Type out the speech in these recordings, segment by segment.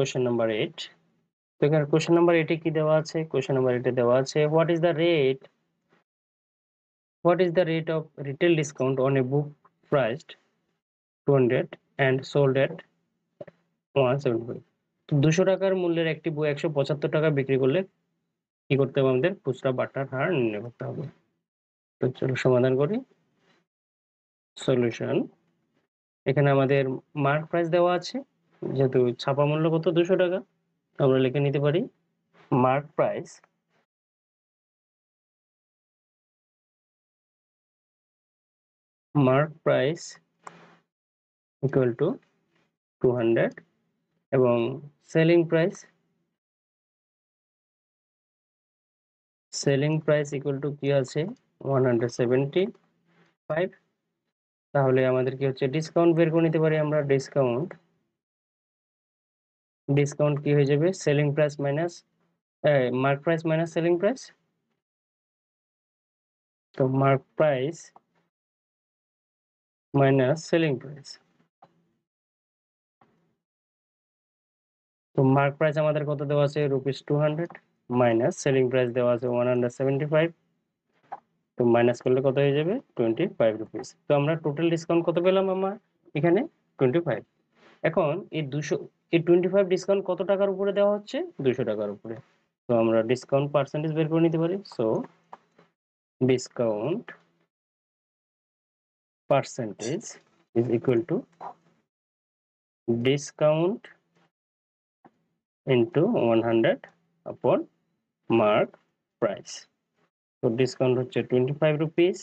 Question number 8। তো এখানে question number 8 এ কি দেওয়া আছে? কোশ্চেন নাম্বার 8 এ দেওয়া আছে what is the rate of retail discount on a book priced 200 and sold at 175। তো 200 টাকার মূল্যের একটি বই 175 টাকা বিক্রি করলে কি করতে হবে? আমাদের খুচরা বাটার হার নির্ণয় করতে হবে। তো চলো সমাধান করি। সলিউশন, এখানে আমাদের মার্ক প্রাইস দেওয়া আছে, যেহেতু ছাপা মূল্য কত 200 টাকা, আমরা লিখে নিতে পারি মার্ক প্রাইস ইকুয়াল টু 200 এবং সেলিং প্রাইস ইকুয়াল টু কি আছে 175। তাহলে আমাদের কি হচ্ছে ডিসকাউন্ট বের করে নিতে পারি আমরা। ডিসকাউন্ট কি হয়ে যাবে? Selling price minus mark price minus selling price. তো mark price minus selling price. তো মার্ক প্রাইস আমাদের কত দেওয়া আছে? ₹200 মাইনাস সেলিং প্রাইস দেওয়া আছে 175। তো মাইনাস করলে কত হয়ে যাবে? 25 রুপিস। তো আমরা টোটাল ডিসকাউন্ট কত পেলাম আমরা এখানে? 25। এখন এই 25 ডিসকাউন্ট কত টাকার উপরে দেওয়া হচ্ছে? 200 টাকার উপরে। তো আমরা ডিসকাউন্ট পার্সেন্টেজ বের করে নিতে পারি। So discount percentage is equal to discount into 100 upon mark price। তো ডিসকাউন্ট হচ্ছে 25 রুপিস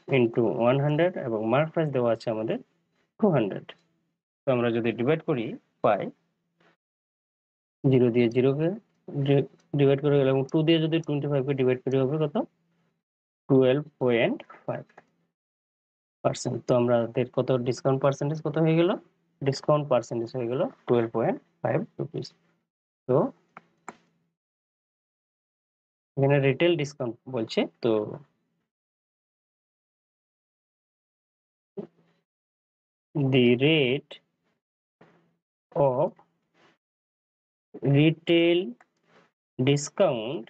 ইন্টু 100 এবং মার্ক প্রাইস দেওয়া আছে আমাদের 200। তো আমরা যদি ডিভাইড করি পাই 0 দিয়ে 0 কে ডিভাইড করে গেলে এবং 2 দিয়ে যদি 25 কে ডিভাইড করি হবে কত? 12.5%। তো আমাদের কত ডিসকাউন্ট পার্সেন্টেজ কত হয়ে গেল? ডিসকাউন্ট পার্সেন্টেজ হয়ে গেল 12.5 রুপিস। তো এখানে রিটেল ডিসকাউন্ট বলছে, তো the rate of retail discount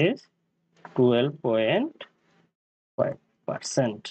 is 12.5%।